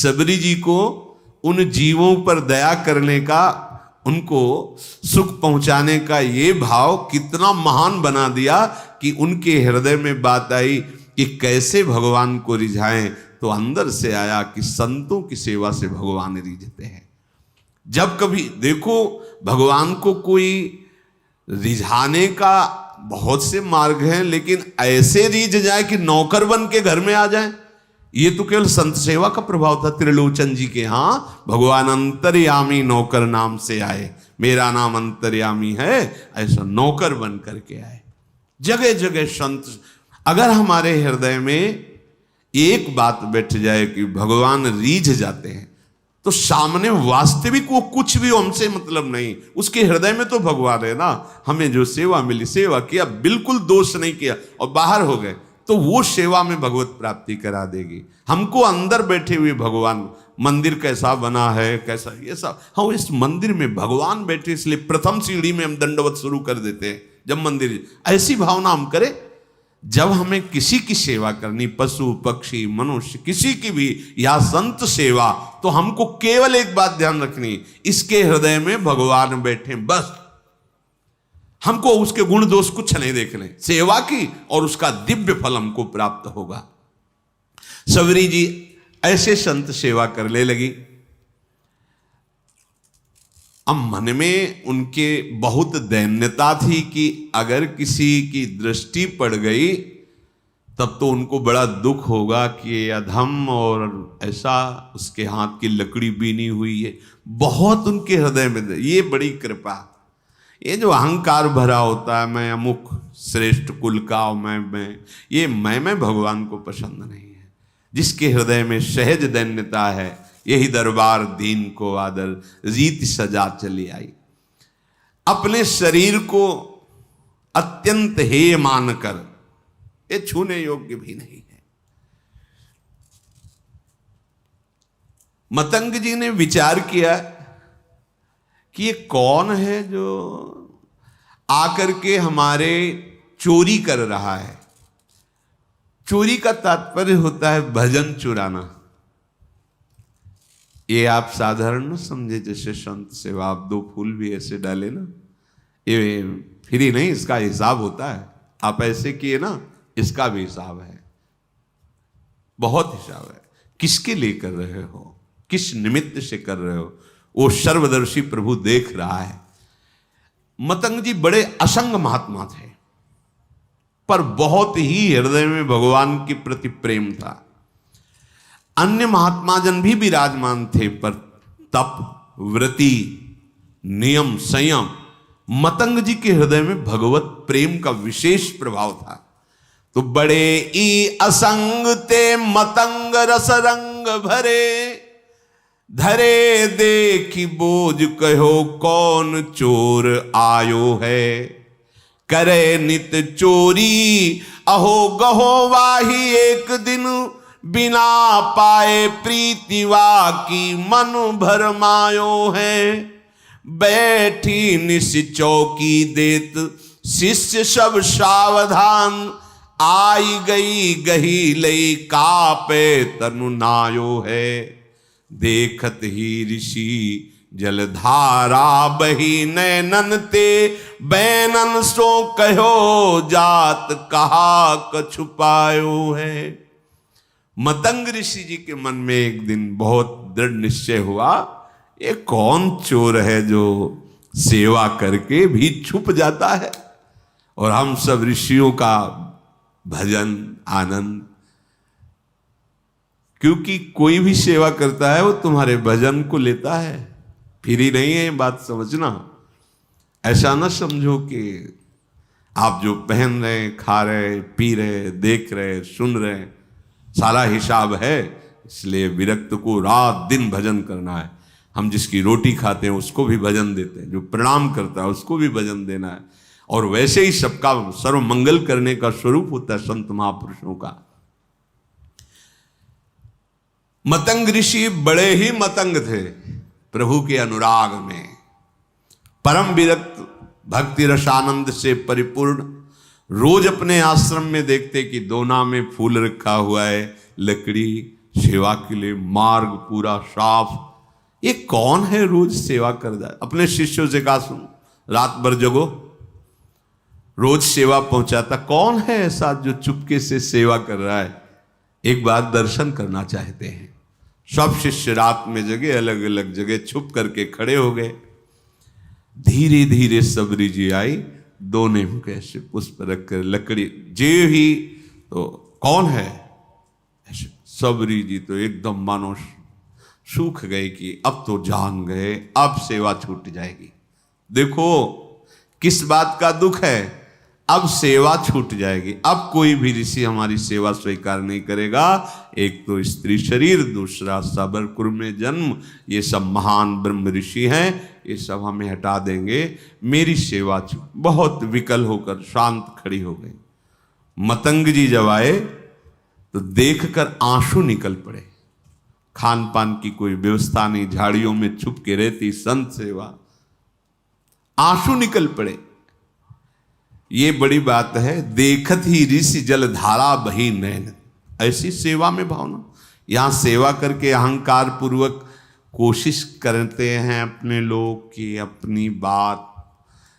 सबरी जी को उन जीवों पर दया करने का, उनको सुख पहुंचाने का ये भाव कितना महान बना दिया कि उनके हृदय में बात आई कि कैसे भगवान को रिझाएं। तो अंदर से आया कि संतों की सेवा से भगवान रिझते हैं। जब कभी देखो भगवान को कोई रिझाने का बहुत से मार्ग हैं, लेकिन ऐसे रिझ जाए कि नौकर बन के घर में आ जाए, ये तो केवल संत सेवा का प्रभाव था। त्रिलोचन जी के यहाँ भगवान अंतर्यामी नौकर नाम से आए, मेरा नाम अंतर्यामी है, ऐसा नौकर बन करके आए। जगह जगह संत, अगर हमारे हृदय में एक बात बैठ जाए कि भगवान रीझ जाते हैं, तो सामने वास्तविक वो कुछ भी हमसे मतलब नहीं, उसके हृदय में तो भगवान है ना। हमें जो सेवा मिली, सेवा किया, बिल्कुल दोष नहीं किया और बाहर हो गए, तो वो सेवा में भगवत प्राप्ति करा देगी। हमको अंदर बैठे हुए भगवान, मंदिर कैसा बना है, कैसा ये सब, हाँ इस मंदिर में भगवान बैठे, इसलिए प्रथम सीढ़ी में हम दंडवत शुरू कर देते हैं। जब मंदिर, ऐसी भावना हम करें। जब हमें किसी की सेवा करनी, पशु पक्षी मनुष्य किसी की भी, या संत सेवा, तो हमको केवल एक बात ध्यान रखनी, इसके हृदय में भगवान बैठे, बस। हमको उसके गुण दोष कुछ नहीं देखने, सेवा की और उसका दिव्य फल हमको प्राप्त होगा। सबरी जी ऐसे संत सेवा करने लगी। अब मन में उनके बहुत दैन्यता थी कि अगर किसी की दृष्टि पड़ गई तब तो उनको बड़ा दुख होगा कि अधम, और ऐसा उसके हाथ की लकड़ी बीनी हुई है। बहुत उनके हृदय में ये बड़ी कृपा, ये जो अहंकार भरा होता है, मैं अमुक श्रेष्ठ कुल का, मैं ये मैं भगवान को पसंद नहीं है। जिसके हृदय में सहज दैन्यता है, यही दरबार दीन को आदर, रीति सजा चली आई। अपने शरीर को अत्यंत हेय मानकर, ये छूने योग्य भी नहीं है। मतंग जी ने विचार किया कि ये कौन है जो आकर के हमारे चोरी कर रहा है। चोरी का तात्पर्य होता है भजन चुराना। ये आप साधारण न समझे, जैसे संत सेवा आप दो फूल भी ऐसे डाले ना, ये फ्री नहीं, इसका हिसाब होता है। आप ऐसे किए ना, इसका भी हिसाब है, बहुत हिसाब है। किसके लिए कर रहे हो, किस निमित्त से कर रहे हो, वो सर्वदर्शी प्रभु देख रहा है। मतंग जी बड़े असंग महात्मा थे, पर बहुत ही हृदय में भगवान के प्रति प्रेम था। अन्य महात्मा जन भी विराजमान थे, पर तप, व्रति, नियम, संयम, मतंग जी के हृदय में भगवत प्रेम का विशेष प्रभाव था। तो बड़े ई असंग ते मतंग रस रंग भरे, धरे देखी बोझ कहो कौन चोर आयो है। करे नित चोरी अहो गहो वाही एक दिन, बिना पाए प्रीतिवा की मन भरमायो है। बैठी निस चौकी देत शिष्य सब सावधान, आई गई गही लई कापे तनु नायो है। देखत ही ऋषि जलधारा बही नैनन ते, बैनन सो कहो जात कहा कछुपायो है। मतंग ऋषि जी के मन में एक दिन बहुत दृढ़ निश्चय हुआ, ये कौन चोर है जो सेवा करके भी छुप जाता है, और हम सब ऋषियों का भजन आनंद। क्योंकि कोई भी सेवा करता है वो तुम्हारे भजन को लेता है, फ्री नहीं है, बात समझना। ऐसा ना समझो कि आप जो पहन रहे, खा रहे, पी रहे, देख रहे, सुन रहे, सारा हिसाब है, इसलिए विरक्त को रात दिन भजन करना है। हम जिसकी रोटी खाते हैं उसको भी भजन देते हैं, जो प्रणाम करता है उसको भी भजन देना है। और वैसे ही सबका सर्व मंगल करने का स्वरूप होता है संत महापुरुषों का। मतंग ऋषि बड़े ही मतंग थे प्रभु के अनुराग में, परम विरक्त, भक्ति रसानंद से परिपूर्ण। रोज अपने आश्रम में देखते कि दोना में फूल रखा हुआ है, लकड़ी, सेवा के लिए मार्ग पूरा साफ। ये कौन है रोज सेवा कर रहा है? अपने शिष्यों से कहा, सुन रात भर जगो, रोज सेवा पहुंचाता कौन है ऐसा जो चुपके से सेवा कर रहा है? एक बार दर्शन करना चाहते हैं। सब शिष्य रात में जगे, अलग अलग जगह छुप करके खड़े हो गए। धीरे धीरे सबरी जी आई, दो ने कैसे पुष्प रखकर लकड़ी जे ही तो कौन है? सबरी जी तो एकदम मानो सूख गए कि अब तो जान गए, अब सेवा छूट जाएगी। देखो किस बात का दुख है, अब सेवा छूट जाएगी। अब कोई भी ऋषि हमारी सेवा स्वीकार नहीं करेगा। एक तो स्त्री शरीर, दूसरा साबरकुर में जन्म, ये सब महान ब्रह्म ऋषि हैं, ये सब हमें हटा देंगे, मेरी सेवा छूट। बहुत विकल होकर शांत खड़ी हो गई। मतंग जी जब आए तो देखकर आंसू निकल पड़े। खान पान की कोई व्यवस्था नहीं, झाड़ियों में छुप के रहती संत सेवा, आंसू निकल पड़े। ये बड़ी बात है। देखत ही ऋषि जलधारा बही नैन, ऐसी सेवा में भावना। यहां सेवा करके अहंकार पूर्वक कोशिश करते हैं अपने लोग की अपनी बात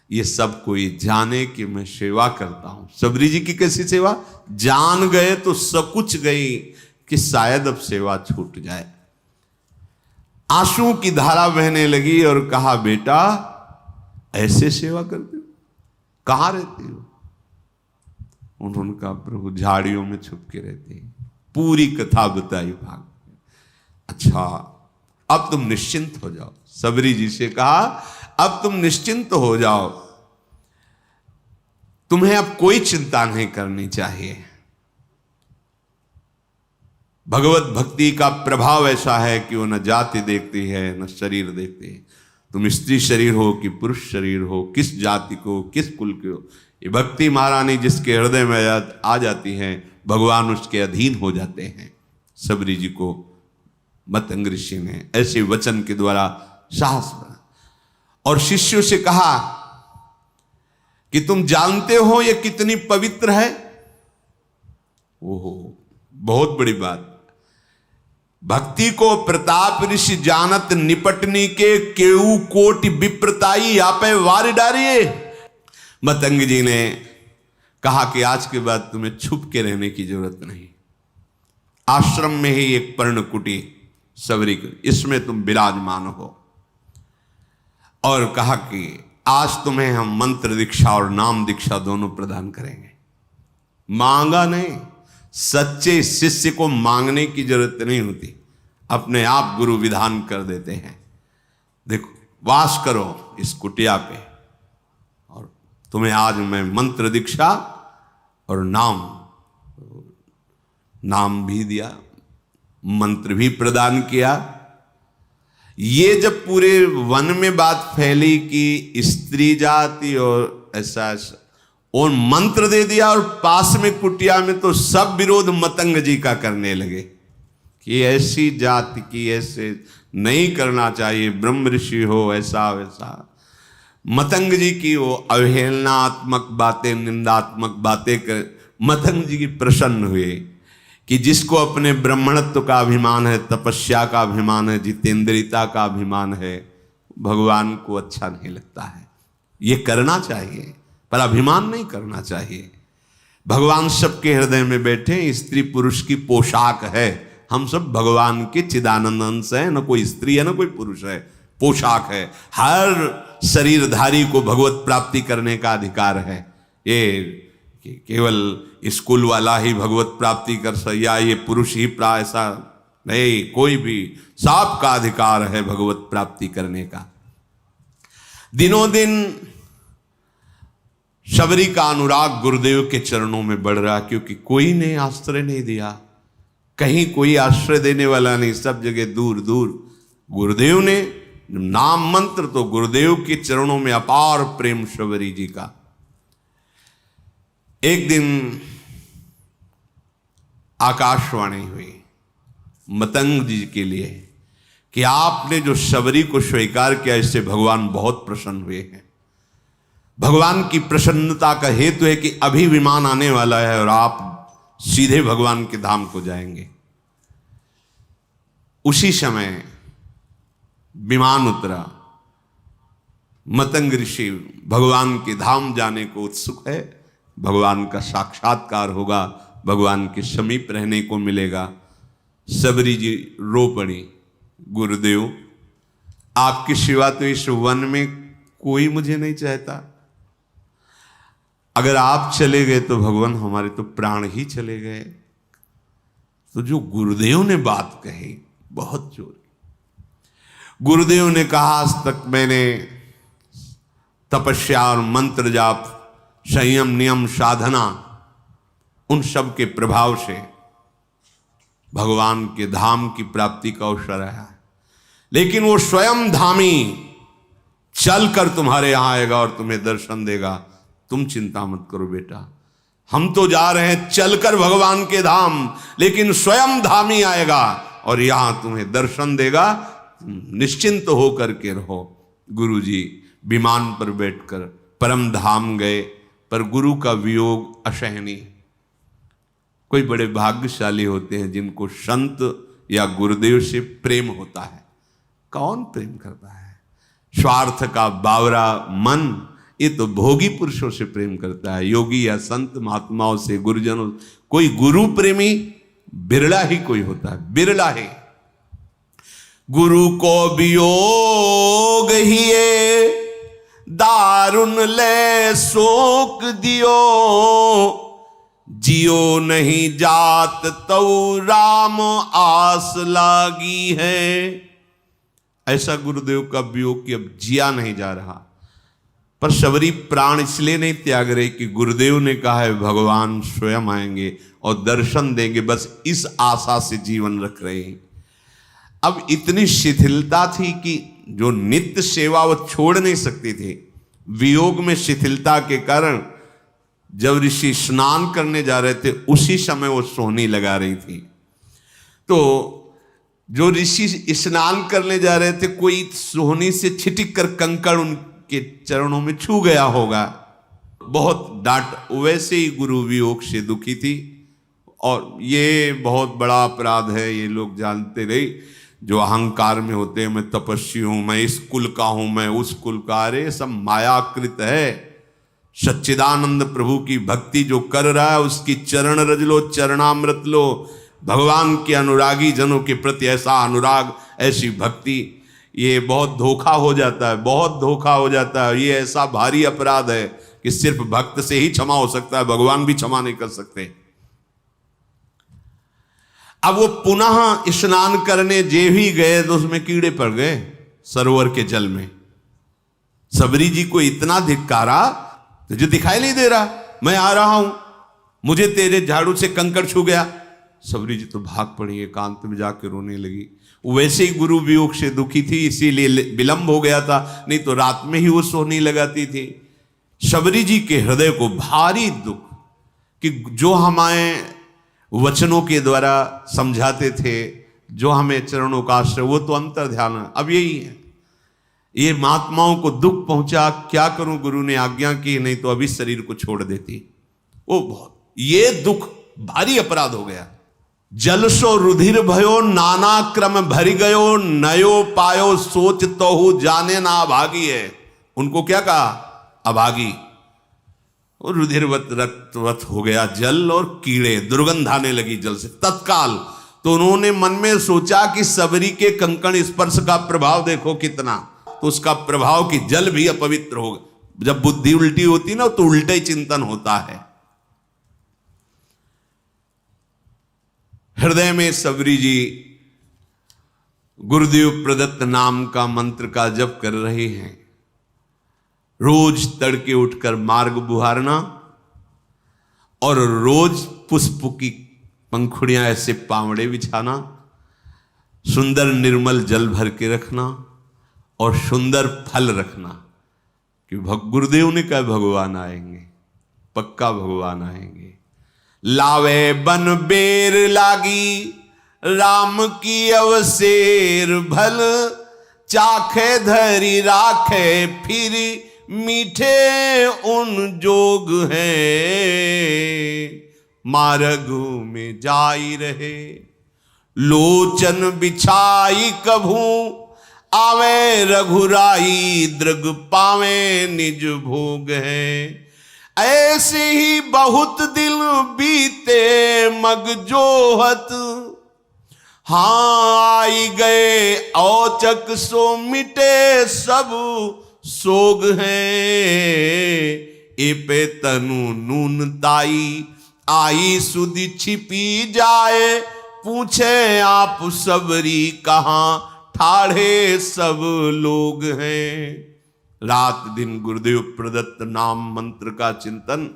ये सब कोई जाने कि मैं सेवा करता हूं। सबरी जी की कैसी सेवा? जान गए तो सब कुछ गई कि शायद अब सेवा छूट जाए। आंसू की धारा बहने लगी और कहा, बेटा ऐसे सेवा करते हो, कहां रहते हो? उन्होंने कहा, प्रभु झाड़ियों में छुप के रहते हैं। पूरी कथा बताई भाग। अच्छा अब तुम निश्चिंत हो जाओ। सबरी जी से कहा, अब तुम निश्चिंत हो जाओ, तुम्हें अब कोई चिंता नहीं करनी चाहिए। भगवत भक्ति का प्रभाव ऐसा है कि वो न जाति देखती है न शरीर देखती है। तुम स्त्री शरीर हो कि पुरुष शरीर हो, किस जाति को किस कुल के हो, ये भक्ति महारानी जिसके हृदय में आ जाती है, भगवान उसके अधीन हो जाते हैं। सबरी जी को मतंग ऋषि ने ऐसे वचन के द्वारा साहस बना और शिष्यों से कहा कि तुम जानते हो ये कितनी पवित्र है। ओहो बहुत बड़ी बात। भक्ति को प्रताप ऋषि जानत, निपटनी के केऊ कोटि विप्रताई आपे वार डारिये। मतंग जी ने कहा कि आज के बाद तुम्हें छुप के रहने की जरूरत नहीं। आश्रम में ही एक पर्णकुटी सबरी, इसमें तुम विराजमान हो। और कहा कि आज तुम्हें हम मंत्र दीक्षा और नाम दीक्षा दोनों प्रदान करेंगे। मांगा नहीं, सच्चे शिष्य को मांगने की जरूरत नहीं होती, अपने आप गुरु विधान कर देते हैं। देखो वास करो इस कुटिया पे और तुम्हें आज मैं मंत्र दीक्षा और नाम भी दिया, मंत्र भी प्रदान किया। ये जब पूरे वन में बात फैली कि स्त्री जाति और ऐसा और मंत्र दे दिया और पास में कुटिया में, तो सब विरोध मतंग जी का करने लगे कि ऐसी जाति की ऐसे नहीं करना चाहिए, ब्रह्म ऋषि हो ऐसा वैसा। मतंग जी की वो अवहेलनात्मक बातें, निंदात्मक बातें कर मतंग जी की प्रसन्न हुए कि जिसको अपने ब्राह्मणत्व का अभिमान है, तपस्या का अभिमान है, जितेंद्रियता का अभिमान है, भगवान को अच्छा नहीं लगता है। ये करना चाहिए पर अभिमान नहीं करना चाहिए। भगवान सबके हृदय में बैठे, स्त्री पुरुष की पोशाक है। हम सब भगवान के चिदानंद अंश है, न कोई स्त्री है न कोई पुरुष है, पोशाक है। हर शरीरधारी को भगवत प्राप्ति करने का अधिकार है। ये कि केवल स्कूल वाला ही भगवत प्राप्ति कर या ये पुरुष ही ऐसा नहीं, कोई भी सबका अधिकार है भगवत प्राप्ति करने का। दिनों दिन शबरी का अनुराग गुरुदेव के चरणों में बढ़ रहा, क्योंकि कोई ने आश्रय नहीं दिया, कहीं कोई आश्रय देने वाला नहीं, सब जगह दूर दूर। गुरुदेव ने नाम मंत्र, तो गुरुदेव के चरणों में अपार प्रेम शबरी जी का। एक दिन आकाशवाणी हुई मतंग जी के लिए कि आपने जो शबरी को स्वीकार किया, इससे भगवान बहुत प्रसन्न हुए हैं। भगवान की प्रसन्नता का हेतु है कि अभी विमान आने वाला है और आप सीधे भगवान के धाम को जाएंगे। उसी समय विमान उतरा। मतंग ऋषि भगवान के धाम जाने को उत्सुक है, भगवान का साक्षात्कार होगा, भगवान के समीप रहने को मिलेगा। सबरी जी रो पड़ी, गुरुदेव आपकी सिवा तो इस वन में कोई मुझे नहीं चाहता, अगर आप चले गए तो भगवान हमारे तो प्राण ही चले गए। तो जो गुरुदेव ने बात कही बहुत जोर, गुरुदेव ने कहा आज तक मैंने तपस्या और मंत्र जाप, संयम नियम साधना, उन सब के प्रभाव से भगवान के धाम की प्राप्ति का अवसर है, लेकिन वो स्वयं धामी चलकर तुम्हारे यहां आएगा और तुम्हें दर्शन देगा। तुम चिंता मत करो बेटा, हम तो जा रहे हैं चलकर भगवान के धाम, लेकिन स्वयं धामी आएगा और यहां तुम्हें दर्शन देगा, निश्चिंत होकर के रहो। गुरुजी विमान पर बैठकर परम धाम गए, पर गुरु का वियोग असहनीय। कोई बड़े भाग्यशाली होते हैं जिनको संत या गुरुदेव से प्रेम होता है। कौन प्रेम करता है? स्वार्थ का बावरा मन, ये तो भोगी पुरुषों से प्रेम करता है। योगी या संत महात्माओं से, गुरुजनों, कोई गुरु प्रेमी बिरला ही कोई होता है, बिरला है। गुरु को वियोग हिए दारुण ले शोक दियो, जियो नहीं जात तो राम आस लागी है। ऐसा गुरुदेव का वियोग कि अब जिया नहीं जा रहा। पर सबरी प्राण इसलिए नहीं त्याग रहे कि गुरुदेव ने कहा है भगवान स्वयं आएंगे और दर्शन देंगे, बस इस आशा से जीवन रख रहे हैं। अब इतनी शिथिलता थी कि जो नित्य सेवा वो छोड़ नहीं सकती थी। वियोग में शिथिलता के कारण जब ऋषि स्नान करने जा रहे थे उसी समय वो सोहनी लगा रही थी। तो जो ऋषि स्नान करने जा रहे थे, कोई सोहनी से छिटक कर कंकड़ उनके चरणों में छू गया होगा, बहुत डांट। वैसे ही गुरु वियोग से दुखी थी और ये बहुत बड़ा अपराध है, ये लोग जानते रहे जो अहंकार में होते हैं, मैं तपस्वी हूं, मैं इस कुल का हूं, मैं उस कुल का। अरे सब मायाकृत है। सच्चिदानंद प्रभु की भक्ति जो कर रहा है उसकी चरण रज लो, चरणामृत लो। भगवान के अनुरागी जनों के प्रति ऐसा अनुराग, ऐसी भक्ति, ये बहुत धोखा हो जाता है, बहुत धोखा हो जाता है। ये ऐसा भारी अपराध है कि सिर्फ भक्त से ही क्षमा हो सकता है, भगवान भी क्षमा नहीं कर सकते। अब वो पुनः स्नान करने जे भी गए तो उसमें कीड़े पड़ गए सरोवर के जल में। सबरी जी को इतना धिक्कारा, तुझे दिखाई नहीं दे रहा, मैं आ रहा हूं, मुझे तेरे झाड़ू से कंकड़ छू गया। सबरी जी तो भाग पड़ी, एकांत में जाकर रोने लगी। वैसे ही गुरु वियोग से दुखी थी, इसीलिए विलंब हो गया था, नहीं तो रात में ही वो सोहनी लगाती थी। सबरी जी के हृदय को भारी दुख कि जो हमारे वचनों के द्वारा समझाते थे, जो हमें चरणों का आश्रय, वो तो अंतर ध्यान है। अब यही है, ये महात्माओं को दुख पहुंचा, क्या करूं, गुरु ने आज्ञा की, नहीं तो अभी शरीर को छोड़ देती। वो बहुत, ये दुख भारी अपराध हो गया। जलसो रुधिर भयो नाना क्रम भरी गयो, नयो पायो सोच तोहु जाने ना अभागी है। उनको क्या कहा? अभागी। और रुधिरवत रक्तवत हो गया जल और कीड़े, दुर्गंध आने लगी जल से तत्काल। तो उन्होंने मन में सोचा कि सबरी के कंकण स्पर्श का प्रभाव देखो कितना, तो उसका प्रभाव कि जल भी अपवित्र होगा। जब बुद्धि उल्टी होती ना तो उल्टा ही चिंतन होता है। हृदय में सबरी जी गुरुदेव प्रदत्त नाम का मंत्र का जप कर रहे हैं। रोज तड़के उठकर मार्ग बुहारना और रोज पुष्प की पंखुड़ियां ऐसे पावड़े बिछाना, सुंदर निर्मल जल भर के रखना और सुंदर फल रखना। कि गुरुदेव ने कहा भगवान आएंगे, पक्का भगवान आएंगे। लावे बन बेर लागी राम की अवसेर भल, चाखे धरी राखे फिर मीठे उन जोग हैं, मार्ग में जाई रहे लोचन बिछाई कभू आवे रघुराई, दृग पावे निज भोग है। ऐसे ही बहुत दिन बीते मग जोहत, हाँ आई गए औचक सो मिटे सब सोग है। ए पे तनु नून ताई आई सुधि छिपी जाए, पूछे आप सबरी कहाँ ठाढ़े सब लोग हैं। रात दिन गुरुदेव प्रदत्त नाम मंत्र का चिंतन,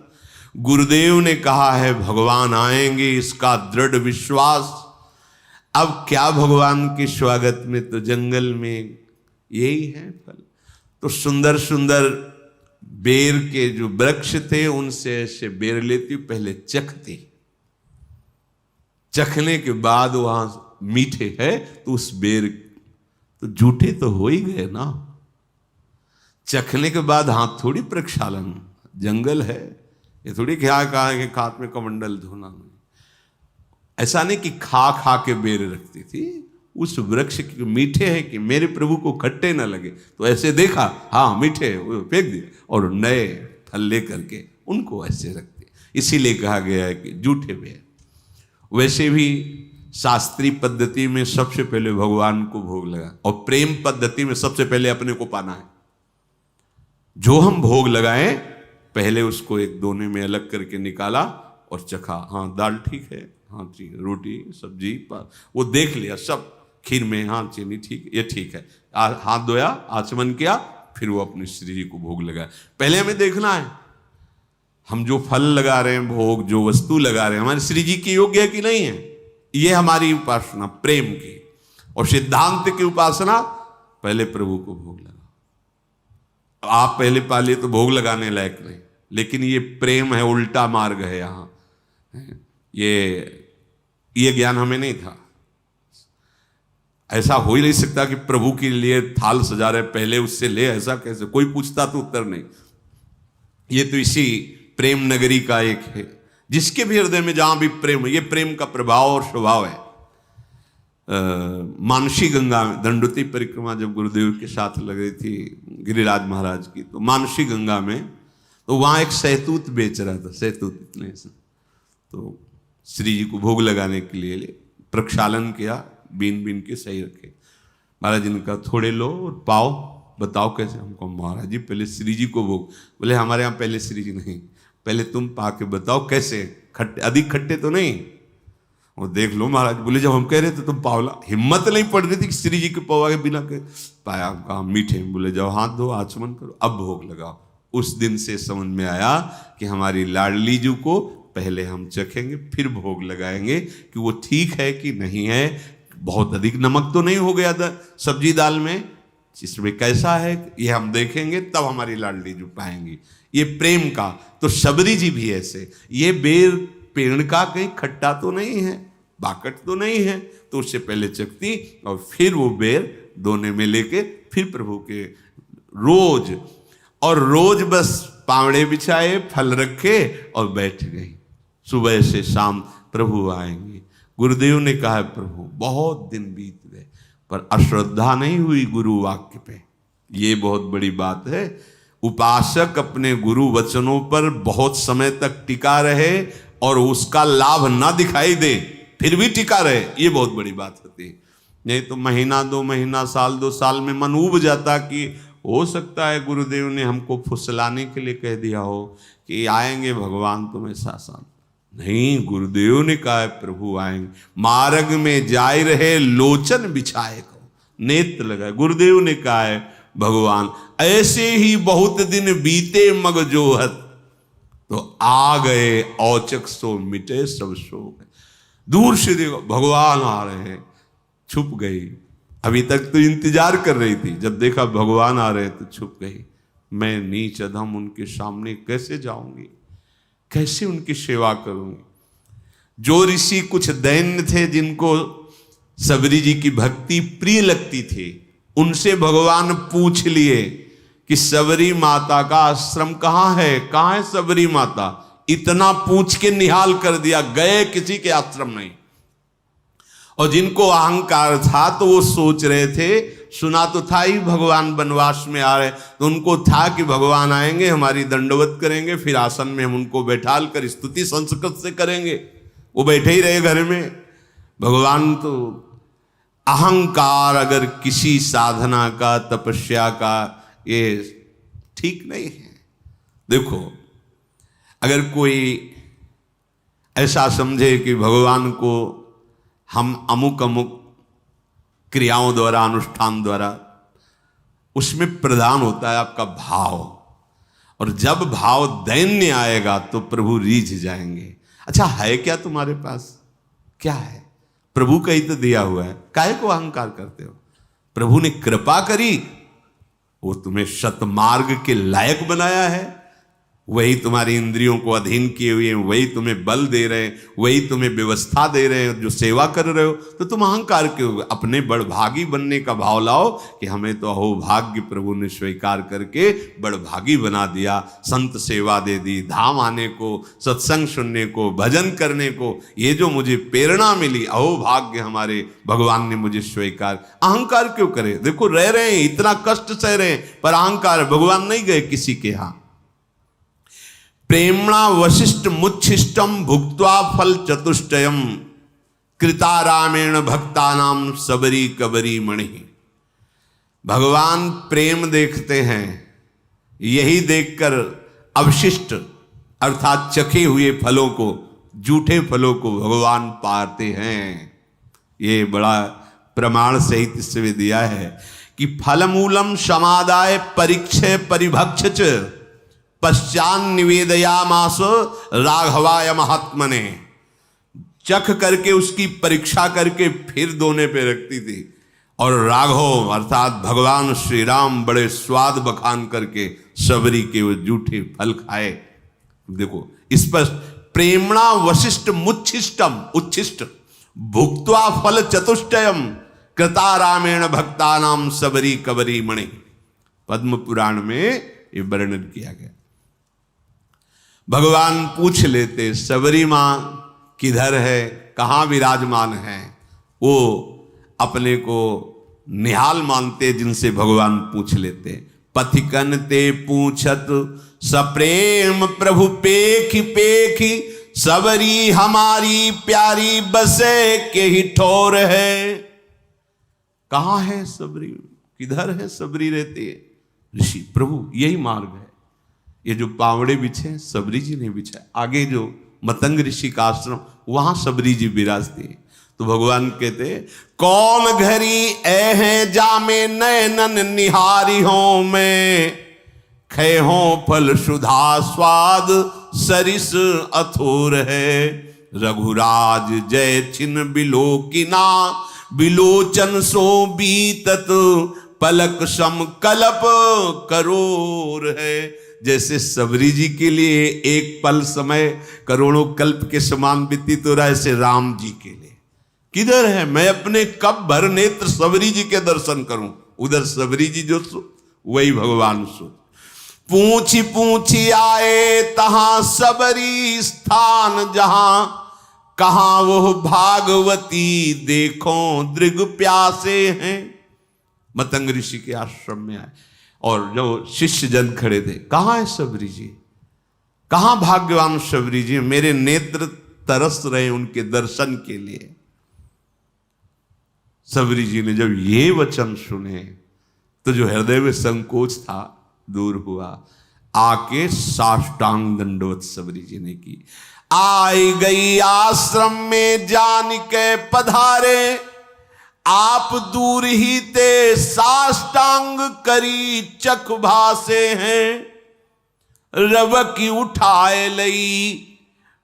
गुरुदेव ने कहा है भगवान आएंगे, इसका दृढ़ विश्वास। अब क्या भगवान के स्वागत में तो जंगल में यही है फल। तो सुंदर सुंदर बेर के जो वृक्ष थे उनसे ऐसे बेर लेती, पहले चखती, चखने के बाद वहां मीठे है तो उस बेर तो झूठे तो हो ही गए ना। चखने के बाद हाथ थोड़ी प्रक्षालन, जंगल है ये थोड़ी क्या कहा कि हाथ में कमंडल धोना नहीं। ऐसा नहीं कि खा खा के बेर रखती थी, उस वृक्ष के मीठे हैं कि मेरे प्रभु को खट्टे ना लगे, तो ऐसे देखा हाँ मीठे फेंक दिए और नए फल लेकर के उनको ऐसे रखते। इसीलिए कहा गया है कि झूठे बेर। वैसे भी शास्त्रीय पद्धति में सबसे पहले भगवान को भोग लगा, और प्रेम पद्धति में सबसे पहले अपने को पाना है। जो हम भोग लगाएं पहले उसको एक दोने में अलग करके निकाला और चखा, हाँ दाल ठीक है, हाँ ठीक है, रोटी सब्जी वो देख लिया सब, खीर में हाँ चीनी ठीक, ये ठीक है, हाथ धोया, आचमन किया, फिर वो अपने श्री जी को भोग लगाया। पहले हमें देखना है हम जो फल लगा रहे हैं, भोग जो वस्तु लगा रहे हैं, हमारे श्री जी की योग्य है कि नहीं है। ये हमारी उपासना प्रेम की। और सिद्धांत की उपासना पहले प्रभु को भोग लगा। आप पहले पाले तो भोग लगाने लायक नहीं, लेकिन ये प्रेम है, उल्टा मार्ग है यहाँ। ये ज्ञान हमें नहीं था। ऐसा हो ही नहीं सकता कि प्रभु के लिए थाल सजा रहे पहले उससे ले, ऐसा कैसे? कोई पूछता तो उत्तर नहीं। ये तो इसी प्रेम नगरी का एक है, जिसके भी हृदय में जहां भी प्रेम है, ये प्रेम का प्रभाव और स्वभाव है। मानसी गंगा में दंडोती परिक्रमा जब गुरुदेव के साथ लग रही थी गिरिराज महाराज की, तो मानसी गंगा में तो वहां एक सहतूत बेच रहा था, सहतूत इतने से, तो श्री जी को भोग लगाने के लिए प्रक्षालन किया, बीन बीन के सही रखे। महाराज जी ने कहा थोड़े लो और पाओ, बताओ कैसे? हमको महाराज जी पहले श्री जी को भोग। बोले हमारे यहाँ पहले श्री जी नहीं, पहले तुम पा के बताओ कैसे, खट्टे अधिक खट्टे तो नहीं। वो देख लो महाराज। बोले जब हम कह रहे थे तुम पावला, हिम्मत नहीं पड़ रही थी कि श्री जी के पवा के बिना के पाया। कहा मीठे। बोले जाओ हाथ धो, आचमन करो, अब भोग लगाओ। उस दिन से समझ में आया कि हमारी लाडली जी को पहले हम चखेंगे, फिर भोग लगाएंगे कि वो ठीक है कि नहीं है। बहुत अधिक नमक तो नहीं हो गया था सब्जी दाल में, इसमें कैसा है ये हम देखेंगे, तब हमारी लाडली जी पाएंगी। ये प्रेम का। तो शबरी जी भी ऐसे, ये बेर पेड़ का कहीं खट्टा तो नहीं है, बाकट तो नहीं है, तो उससे पहले चखती और फिर वो बेर दोने में लेके फिर प्रभु के रोज और रोज बस पावड़े बिछाए, फल रखे और बैठ गई। सुबह से शाम प्रभु आएंगे। गुरुदेव ने कहा प्रभु बहुत दिन बीत गए पर अश्रद्धा नहीं हुई गुरु वाक्य पे। ये बहुत बड़ी बात है। उपासक अपने गुरु वचनों पर बहुत समय तक टिका रहे और उसका लाभ ना दिखाई दे, फिर भी टिका रहे, ये बहुत बड़ी बात होती है। नहीं तो महीना दो महीना, साल दो साल में मन उब जाता कि हो सकता है गुरुदेव ने हमको फुसलाने के लिए कह दिया हो कि आएंगे भगवान तुम्हें साथ। नहीं, गुरुदेव ने कहा है प्रभु आएंगे। मार्ग में जाए रहे लोचन बिछाए को, नेत्र लगाए। गुरुदेव ने कहा है भगवान ऐसे ही बहुत दिन बीते मग जोहत, तो आ गए औचक सो मिटे सब शोक। दूर से देखो भगवान आ रहे हैं, छुप गई। अभी तक तो इंतजार कर रही थी, जब देखा भगवान आ रहे तो छुप गई। मैं नीच अधम उनके सामने कैसे जाऊंगी, कैसे उनकी सेवा करूंगी। जो ऋषि कुछ दैन्य थे जिनको सबरी जी की भक्ति प्रिय लगती थी, उनसे भगवान पूछ लिए कि सबरी माता का आश्रम कहाँ है सबरी माता। इतना पूछ के निहाल कर दिया, गए किसी के आश्रम नहीं। और जिनको अहंकार था तो वो सोच रहे थे, सुना तो था ही भगवान वनवास में आ रहे, तो उनको था कि भगवान आएंगे, हमारी दंडवत करेंगे, फिर आसन में हम उनको बैठाल कर स्तुति संस्कृत से करेंगे। वो बैठे ही रहे घर में। भगवान तो अहंकार अगर किसी साधना का, तपस्या का, ये ठीक नहीं है। देखो, अगर कोई ऐसा समझे कि भगवान को हम अमुक अमुक क्रियाओं द्वारा, अनुष्ठान द्वारा, उसमें प्रधान होता है आपका भाव, और जब भाव दैन्य आएगा तो प्रभु रीझ जाएंगे। अच्छा, है क्या तुम्हारे पास? क्या है? प्रभु का ही तो दिया हुआ है, काहे को अहंकार करते हो? प्रभु ने कृपा करी, वो तुम्हें सतमार्ग के लायक बनाया है, वही तुम्हारी इंद्रियों को अधीन किए हुए हैं, वही तुम्हें बल दे रहे हैं, वही तुम्हें व्यवस्था दे रहे हैं, जो सेवा कर रहे हो, तो तुम अहंकार क्यों? अपने बड़भागी बनने का भाव लाओ कि हमें तो अहोभाग्य प्रभु ने स्वीकार करके बड़भागी बना दिया, संत सेवा दे दी, धाम आने को, सत्संग सुनने को, भजन करने को, ये जो मुझे प्रेरणा मिली, अहोभाग्य हमारे भगवान ने मुझे स्वीकार। अहंकार क्यों करे? देखो, रह रहे हैं, इतना कष्ट सह रहे हैं, पर अहंकार, भगवान नहीं गए किसी के यहां। प्रेमणा वशिष्ठ मुच्छिष्टम भुक्त्वा फल चतुष्टयम कृतारामेण भक्तानाम सबरी कबरी मणि। भगवान प्रेम देखते हैं, यही देखकर अवशिष्ट अर्थात चखे हुए फलों को, जूठे फलों को भगवान पाते हैं। ये बड़ा प्रमाण सहित इसमें दिया है कि फलमूलम समादाय परीक्षे परिभक्ष पश्चान निवेदयामास राघवाय महात्मने। चख करके उसकी परीक्षा करके फिर दोने पे रखती थी, और राघव अर्थात भगवान श्री राम बड़े स्वाद बखान करके सबरी के वो जूठे फल खाए। देखो, इस पर प्रेमणा वशिष्ठ मुच्छिष्टम, उच्छिष्ट भुक्त्वा फल चतुष्टयम कृतारामेण भक्तानाम सबरी कबरी मणि। पद्म पुराण में ये वर्णन किया गया। भगवान पूछ लेते, सबरी मां किधर है, कहां विराजमान है? वो अपने को निहाल मानते, जिनसे भगवान पूछ लेते। पथिकन ते पूछत सप्रेम प्रभु पेखी पेखी, सबरी हमारी प्यारी बसे के ही ठोर है। कहां है सबरी? किधर है सबरी रहती है? ऋषि, प्रभु यही मार्ग है। ये जो पावड़े बिछे हैं सबरी जी ने बिछा, आगे जो मतंग ऋषि का आश्रम, वहां सबरी जी विराजती है। तो भगवान कहते, कौन घरी ऐ है जामे नैनन निहारी हो मैं, खे हो फल सुधा स्वाद सरिस अथोर है। रघुराज जय छिन बिलोकिना, बिलोचन सो बीतत पलक सम कल्प करोर है। जैसे सबरी जी के लिए एक पल समय करोड़ों कल्प के समान व्यतीत हो रहा है, ऐसे राम जी के लिए किधर है? मैं अपने कब भर नेत्र सबरी जी के दर्शन करूं? उधर सबरी जी जो सो, वही भगवान सो। पूछी पूछी आए तहां सबरी स्थान, जहां कहां वो भागवती देखो दृग प्यासे हैं। मतंग ऋषि के आश्रम में आए, और जो शिष्य जन खड़े थे, कहां है सबरी जी, कहां भाग्यवान सबरी जी, मेरे नेत्र तरस रहे उनके दर्शन के लिए। सबरी जी ने जब ये वचन सुने तो जो हृदय में संकोच था दूर हुआ, आके साष्टांग दंडवत सबरी जी ने की। आई गई आश्रम में जान के पधारे, आप दूर ही ते साष्टांग करी चख भासे हैं। रव की उठाए लई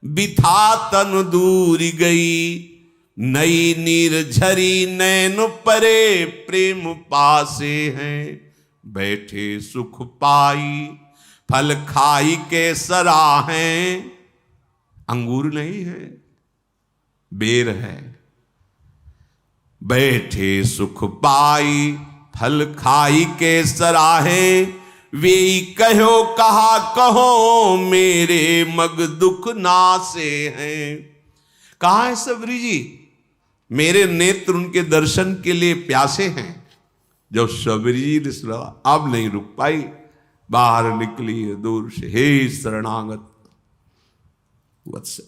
बिथा तन दूर गई, नई नीर झरी नैन परे प्रेम पासे हैं। बैठे सुख पाई फल खाई के सराहें, अंगूर नहीं है बेर है। बैठे सुख पाई फल खाई के सराहे, वे कहो कहा कहो मेरे मग दुख नासे हैं। कहाँ है सबरी जी? मेरे नेत्र उनके दर्शन के लिए प्यासे हैं। जब शबरी जी ने सुना, अब नहीं रुक पाई, बाहर निकली दूर से, हे शरणागत वत्स।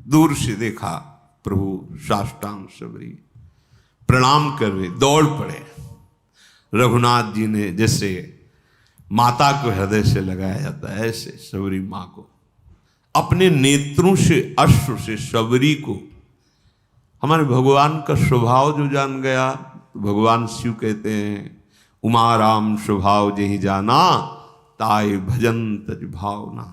दूर से देखा प्रभु साष्टांग शबरी प्रणाम कर रहे, दौड़ पड़े। रघुनाथ जी ने जैसे माता को हृदय से लगाया जाता है, ऐसे शबरी मां को अपने नेत्रों से, अश्रु से शबरी को, हमारे भगवान का स्वभाव जो जान गया, तो भगवान शिव कहते हैं, उमा राम स्वभाव जही जाना, ताय भजन तज भावना।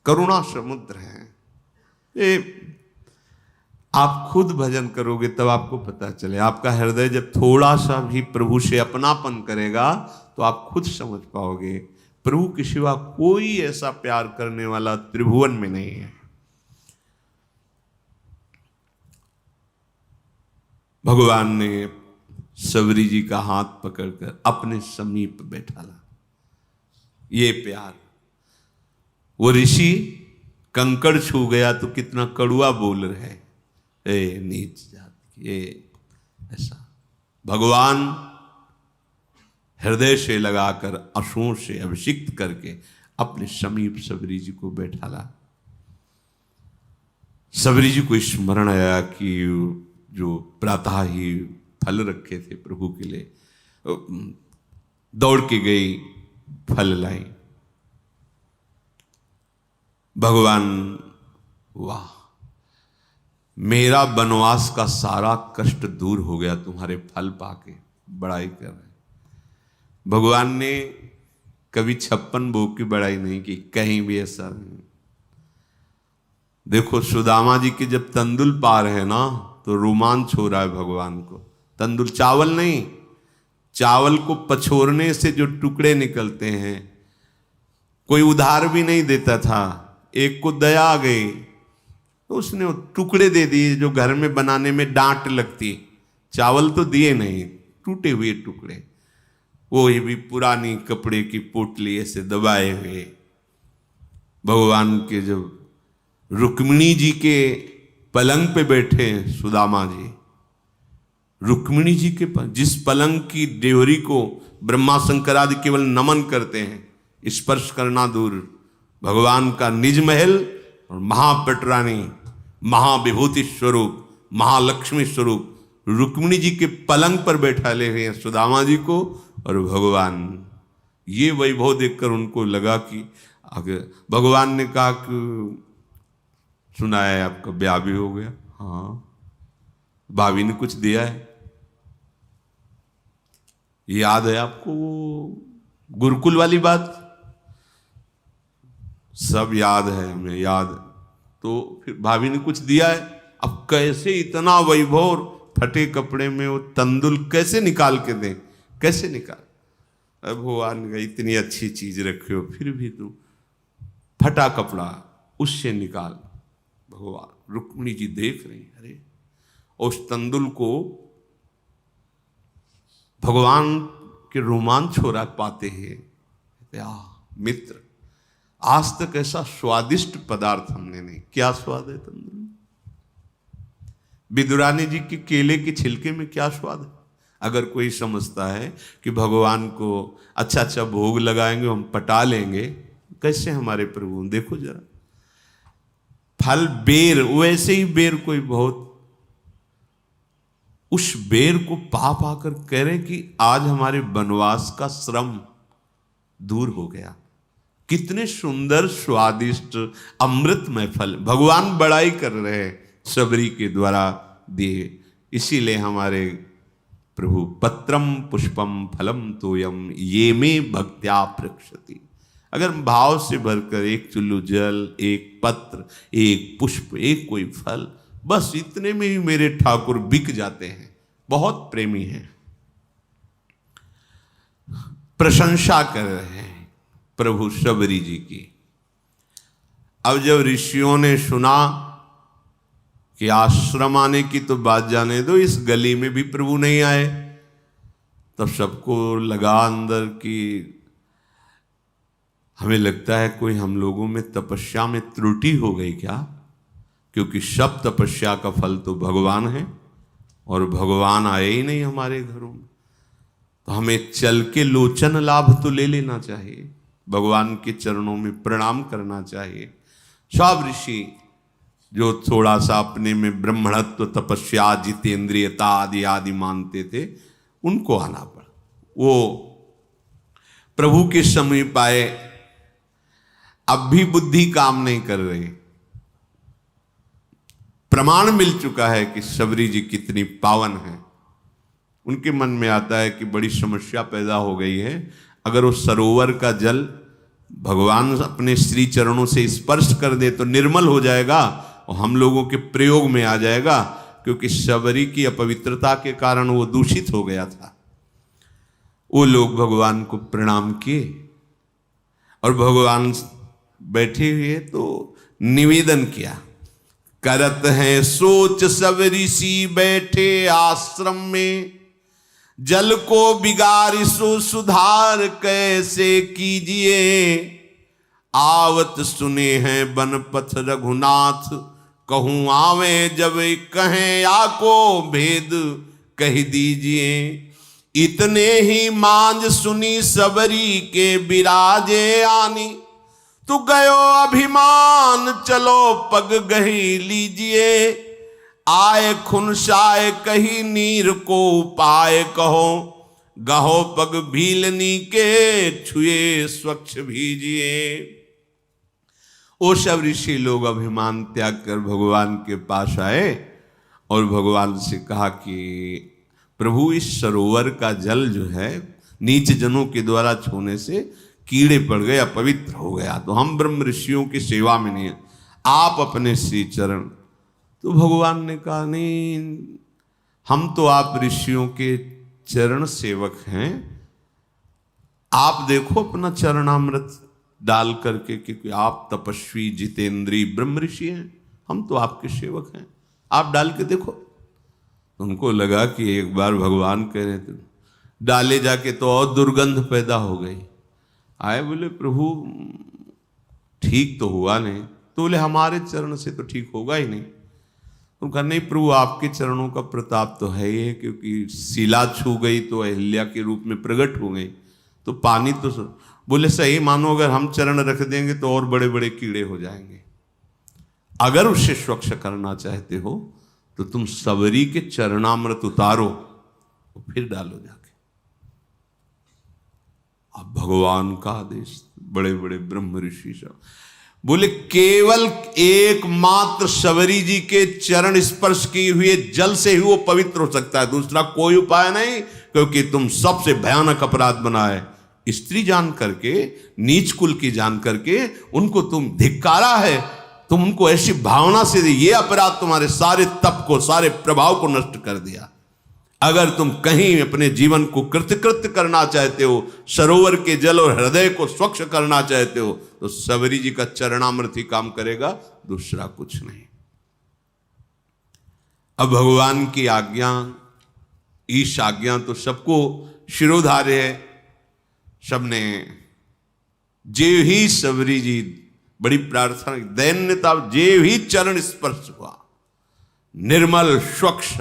करुणा समुद्र है ये। आप खुद भजन करोगे तब आपको पता चले। आपका हृदय जब थोड़ा सा भी प्रभु से अपनापन करेगा तो आप खुद समझ पाओगे प्रभु के सिवा कोई ऐसा प्यार करने वाला त्रिभुवन में नहीं है। भगवान ने शबरी जी का हाथ पकड़कर अपने समीप बैठाला। ये प्यार, वो ऋषि कंकड़ छू गया तो कितना कड़ुआ बोल रहे, ए नीच जाति, ये ऐसा। भगवान हृदय से लगाकर आंसुओं से अभिषिक्त करके अपने समीप शबरी जी को बैठाला। शबरी जी को स्मरण आया कि जो प्रातः ही फल रखे थे प्रभु के लिए, दौड़ के गई, फल लाई। भगवान, वाह, मेरा वनवास का सारा कष्ट दूर हो गया तुम्हारे फल पाके। बड़ाई कर रहे भगवान ने कभी 56 भोग की बड़ाई नहीं की, कहीं भी ऐसा नहीं। देखो सुदामा जी के जब तंदुल पा रहे हैं ना, तो रोमांच हो रहा है भगवान को। तंदुल चावल नहीं, चावल को पछोरने से जो टुकड़े निकलते हैं, कोई उधार भी नहीं देता था। एक को दया आ गई तो उसने वो टुकड़े दे दिए जो घर में बनाने में डांट लगती। चावल तो दिए नहीं, टूटे हुए टुकड़े, वो भी पुरानी कपड़े की पोटली ऐसे दबाए हुए। भगवान के जब रुक्मिणी जी के पलंग पे बैठे सुदामा जी, रुक्मिणी जी के जिस पलंग की देवरी को ब्रह्मा शंकर आदि केवल नमन करते हैं, स्पर्श करना दूर, भगवान का निज महल और महापटरानी, महाविभूति स्वरूप, महालक्ष्मी स्वरूप रुक्मिणी जी के पलंग पर बैठा ले हुए हैं सुदामा जी को। और भगवान ये वैभव देखकर उनको लगा कि अगर भगवान ने कहा कि सुना है आपका ब्याह भी हो गया। हाँ, भाभी ने कुछ दिया है, याद है आपको वो गुरुकुल वाली बात? सब याद है हमें, याद। तो फिर भाभी ने कुछ दिया है। अब कैसे इतना वैभव फटे कपड़े में वो तंदुल कैसे निकाल के दें, कैसे निकाल? अब भगवान का इतनी अच्छी चीज रखे हो फिर भी तू फटा कपड़ा उससे निकाल। भगवान, रुक्मिणी जी देख रही, अरे उस तंदुल को भगवान के रोमांच हो रहा पाते हैं। मित्र, आज तक ऐसा स्वादिष्ट पदार्थ हमने नहीं। क्या स्वाद है तंदुल? विदुरानी जी के केले के छिलके में क्या स्वाद है? अगर कोई समझता है कि भगवान को अच्छा अच्छा भोग लगाएंगे, हम पटा लेंगे, कैसे हमारे प्रभु, देखो जरा फल बेर, वैसे ही बेर कोई बहुत, उस बेर को पा पाकर कह रहे कि आज हमारे वनवास का श्रम दूर हो गया। कितने सुंदर स्वादिष्ट अमृतमय फल भगवान बड़ाई कर रहे हैं शबरी के द्वारा दिए। इसीलिए हमारे प्रभु पत्रम पुष्पम फलम तोयम ये में भक्त्या प्रक्षति। अगर भाव से भरकर एक चुल्लू जल, एक पत्र, एक पुष्प, एक कोई फल, बस इतने में ही मेरे ठाकुर बिक जाते हैं। बहुत प्रेमी हैं। प्रशंसा कर रहे हैं प्रभु शबरी जी की। अब जब ऋषियों ने सुना कि आश्रम आने की तो बात जाने दो, इस गली में भी प्रभु नहीं आए, तब सबको लगा अंदर कि हमें लगता है कोई हम लोगों में तपस्या में त्रुटि हो गई क्या, क्योंकि सब तपस्या का फल तो भगवान है और भगवान आए ही नहीं हमारे घरों में। तो हमें चल के लोचन लाभ तो ले लेना चाहिए, भगवान के चरणों में प्रणाम करना चाहिए। सब ऋषि जो थोड़ा सा अपने में ब्रह्मणत्व, तपस्या, जितेंद्रियता आदि आदि मानते थे, उनको आना पड़ा। वो प्रभु के समीप आए, अब भी बुद्धि काम नहीं कर रही। प्रमाण मिल चुका है कि शबरी जी कितनी पावन है। उनके मन में आता है कि बड़ी समस्या पैदा हो गई है, अगर वो सरोवर का जल भगवान अपने श्री चरणों से स्पर्श कर दे तो निर्मल हो जाएगा और हम लोगों के प्रयोग में आ जाएगा, क्योंकि शबरी की अपवित्रता के कारण वो दूषित हो गया था। वो लोग भगवान को प्रणाम किए और भगवान बैठे हुए तो निवेदन किया। करत हैं सोच सब ऋषि बैठे आश्रम में, जल को बिगाड़ सो सुधार कैसे कीजिए। आवत सुने हैं बनपथ रघुनाथ, कहूं आवे जब कहें आको भेद कह दीजिए। इतने ही मांझ सुनी सबरी के बिराजे आनी, तू गयो अभिमान चलो पग गही लीजिए। आए खुनसाए कही नीर को उपाय कहो, गहो पग भीलनी के छुए स्वच्छ भीजिए। वो सब ऋषि लोग अभिमान त्याग कर भगवान के पास आए और भगवान से कहा कि प्रभु, इस सरोवर का जल जो है नीच जनों के द्वारा छूने से कीड़े पड़ गए, अपवित्र हो गया, तो हम ब्रह्म ऋषियों की सेवा में नहीं, आप अपने श्री चरण। तो भगवान ने कहा नहीं, हम तो आप ऋषियों के चरण सेवक हैं, आप देखो अपना चरणामृत डाल करके, क्योंकि आप तपस्वी जितेंद्री ब्रह्म ऋषि हैं, हम तो आपके सेवक हैं, आप डाल के देखो। उनको लगा कि एक बार भगवान कह रहे थे, डाले जाके तो और दुर्गंध पैदा हो गई। आए बोले प्रभु ठीक तो हुआ नहीं, तो बोले हमारे चरण से तो ठीक होगा ही नहीं। तो कहा नहीं प्रभु, आपके चरणों का प्रताप तो है ही है, क्योंकि शिला छू गई तो अहिल्या के रूप में प्रकट हो गई, तो पानी तो बोले सही मानो, अगर हम चरण रख देंगे तो और बड़े बड़े कीड़े हो जाएंगे। अगर उसे स्वच्छ करना चाहते हो तो तुम सबरी के चरणामृत उतारो और फिर डालो जाके। अब भगवान का आदेश, बड़े बड़े ब्रह्म ऋषि सब बोले केवल एकमात्र शबरी जी के चरण स्पर्श किए हुए जल से ही वो पवित्र हो सकता है, दूसरा कोई उपाय नहीं, क्योंकि तुम सबसे भयानक अपराध बनाए। स्त्री जान करके, नीच कुल की जान करके उनको तुम धिक्कारा है, तुम उनको ऐसी भावना से ये अपराध तुम्हारे सारे तप को, सारे प्रभाव को नष्ट कर दिया। अगर तुम कहीं अपने जीवन को कृतकृत्य करना चाहते हो, सरोवर के जल और हृदय को स्वच्छ करना चाहते हो, तो सबरी जी का चरणामृत ही काम करेगा, दूसरा कुछ नहीं। अब भगवान की आज्ञा, ईश आज्ञा तो सबको शिरोधार्य है। सबने जे ही सबरी जी बड़ी प्रार्थना, दैन्यता, जे ही चरण स्पर्श हुआ, निर्मल स्वच्छ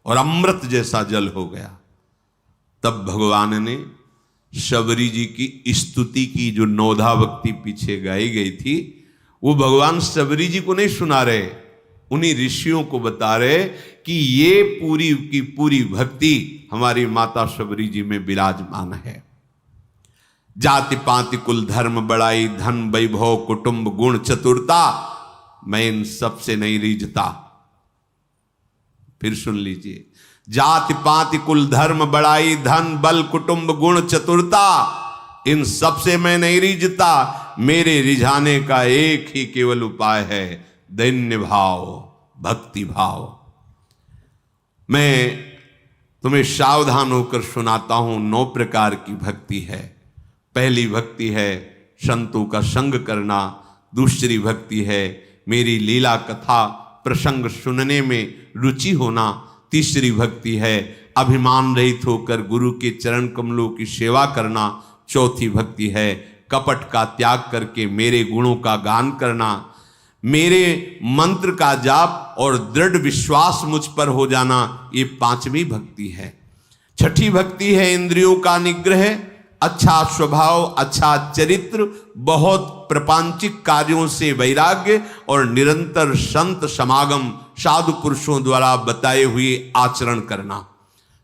और अमृत जैसा जल हो गया। तब भगवान ने शबरी जी की स्तुति की, जो नौधा भक्ति पीछे गाई गई थी, वो भगवान शबरी जी को नहीं सुना रहे, उन्हीं ऋषियों को बता रहे कि ये पूरी की पूरी भक्ति हमारी माता शबरी जी में विराजमान है। जाति पाति कुल धर्म बड़ाई धन वैभव कुटुंब गुण चतुरता, मैं इन सबसे नहीं रीझता। फिर सुन लीजिए, जाति पाति कुल धर्म बड़ाई धन बल कुटुंब गुण चतुरता, इन सबसे मैं नहीं रीझता। मेरे रिझाने का एक ही केवल उपाय है, दैन्य भाव, भक्ति भाव। मैं तुम्हें सावधान होकर सुनाता हूं, 9 प्रकार की भक्ति है। पहली भक्ति है संतों का संग करना, दूसरी भक्ति है मेरी लीला कथा प्रसंग सुनने में रुचि होना, तीसरी भक्ति है अभिमान रहित होकर गुरु के चरण कमलों की सेवा करना, चौथी भक्ति है कपट का त्याग करके मेरे गुणों का गान करना, मेरे मंत्र का जाप और दृढ़ विश्वास मुझ पर हो जाना, ये पांचवी भक्ति है। छठी भक्ति है इंद्रियों का निग्रह, अच्छा स्वभाव, अच्छा चरित्र, बहुत प्रपंचिक कार्यों से वैराग्य और निरंतर संत समागम, साधु पुरुषों द्वारा बताए हुए आचरण करना।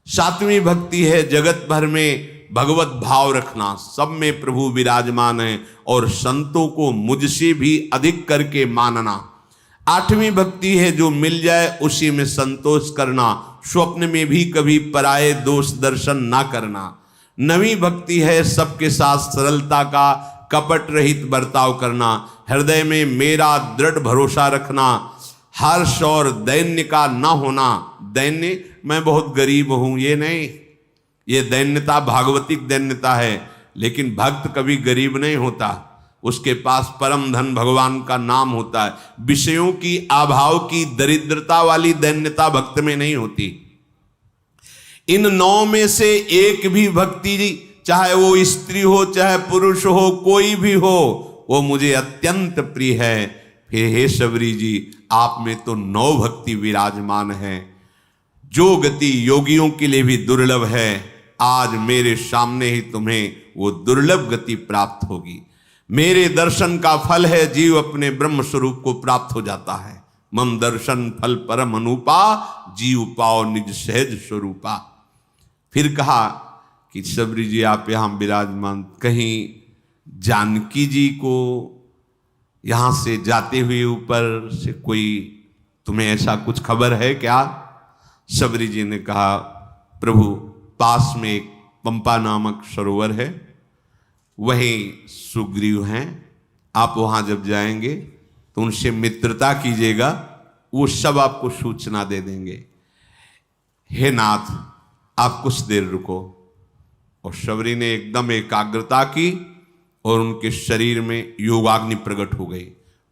सातवीं भक्ति है जगत भर में भगवत भाव रखना, सब में प्रभु विराजमान है और संतों को मुझसे भी अधिक करके मानना। आठवीं भक्ति है जो मिल जाए उसी में संतोष करना, स्वप्न में भी कभी पराये दोष दर्शन ना करना। नवीं भक्ति है सबके साथ सरलता का कपट रहित बर्ताव करना, हृदय में मेरा दृढ़ भरोसा रखना, हर्ष और दैन्य का न होना। दैन्य मैं बहुत गरीब हूं, ये नहीं, ये दैन्यता भागवतिक दैन्यता है। लेकिन भक्त कभी गरीब नहीं होता, उसके पास परम धन भगवान का नाम होता है। विषयों की अभाव की दरिद्रता वाली दैन्यता भक्त में नहीं होती। इन 9 में से एक भी भक्ति, चाहे वो स्त्री हो चाहे पुरुष हो, कोई भी हो, वो मुझे अत्यंत प्रिय है। फिर हे शबरी जी, आप में तो 9 भक्ति विराजमान है, जो गति योगियों के लिए भी दुर्लभ है। आज मेरे सामने ही तुम्हें वो दुर्लभ गति प्राप्त होगी। मेरे दर्शन का फल है जीव अपने ब्रह्म स्वरूप को प्राप्त हो जाता है। मम दर्शन फल परम अनुपा, जीव पाओ निज सहज स्वरूपा। फिर कहा कि शबरी जी आप यहां विराजमान, कहीं जानकी जी को यहां से जाते हुए ऊपर से कोई तुम्हें ऐसा कुछ खबर है क्या? शबरी जी ने कहा प्रभु, पास में एक पंपा नामक सरोवर है, वहीं सुग्रीव हैं, आप वहां जब जाएंगे तो उनसे मित्रता कीजिएगा, वो सब आपको सूचना दे देंगे। हे नाथ, आप कुछ देर रुको। और शबरी ने एकदम एकाग्रता की और उनके शरीर में योगाग्नि प्रकट हो गई।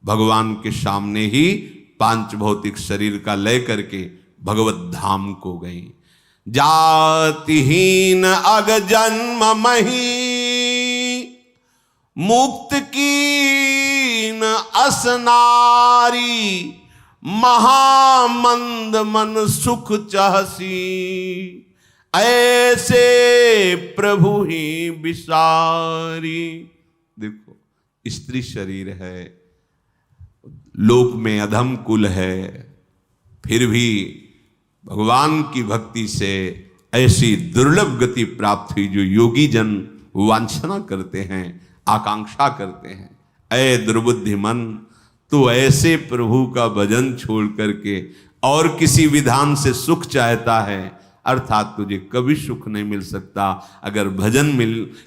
भगवान के सामने ही पांच भौतिक शरीर का लय करके भगवत धाम को गई। जातिहीन अग जन्म मही, मुक्त कीन असनारी, महामंद मन सुख चाहसी, ऐसे प्रभु ही विसारी। देखो, स्त्री शरीर है, लोक में अधम कुल है, फिर भी भगवान की भक्ति से ऐसी दुर्लभ गति प्राप्त हुई जो योगी जन वांछना करते हैं, आकांक्षा करते हैं। ऐ दुर्बुद्धि मन, तू ऐसे प्रभु का भजन छोड़ करके और किसी विधान से सुख चाहता है, अर्थात तुझे कभी सुख नहीं मिल सकता। अगर भजन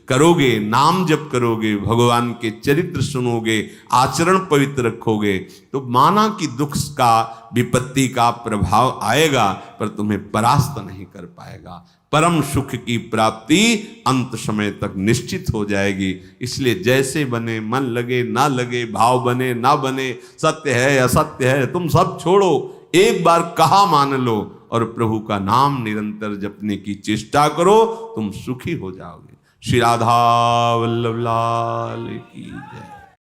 करोगे, नाम जप करोगे, भगवान के चरित्र सुनोगे, आचरण पवित्र रखोगे, तो माना कि दुख का, विपत्ति का प्रभाव आएगा, पर तुम्हें परास्त नहीं कर पाएगा। परम सुख की प्राप्ति अंत समय तक निश्चित हो जाएगी। इसलिए जैसे बने, मन लगे ना लगे, भाव बने ना बने, सत्य है असत्य है, तुम सब छोड़ो, एक बार कहा मान लो और प्रभु का नाम निरंतर जपने की चेष्टा करो, तुम सुखी हो जाओगे। श्री राधा वल्लभ लाल की जय।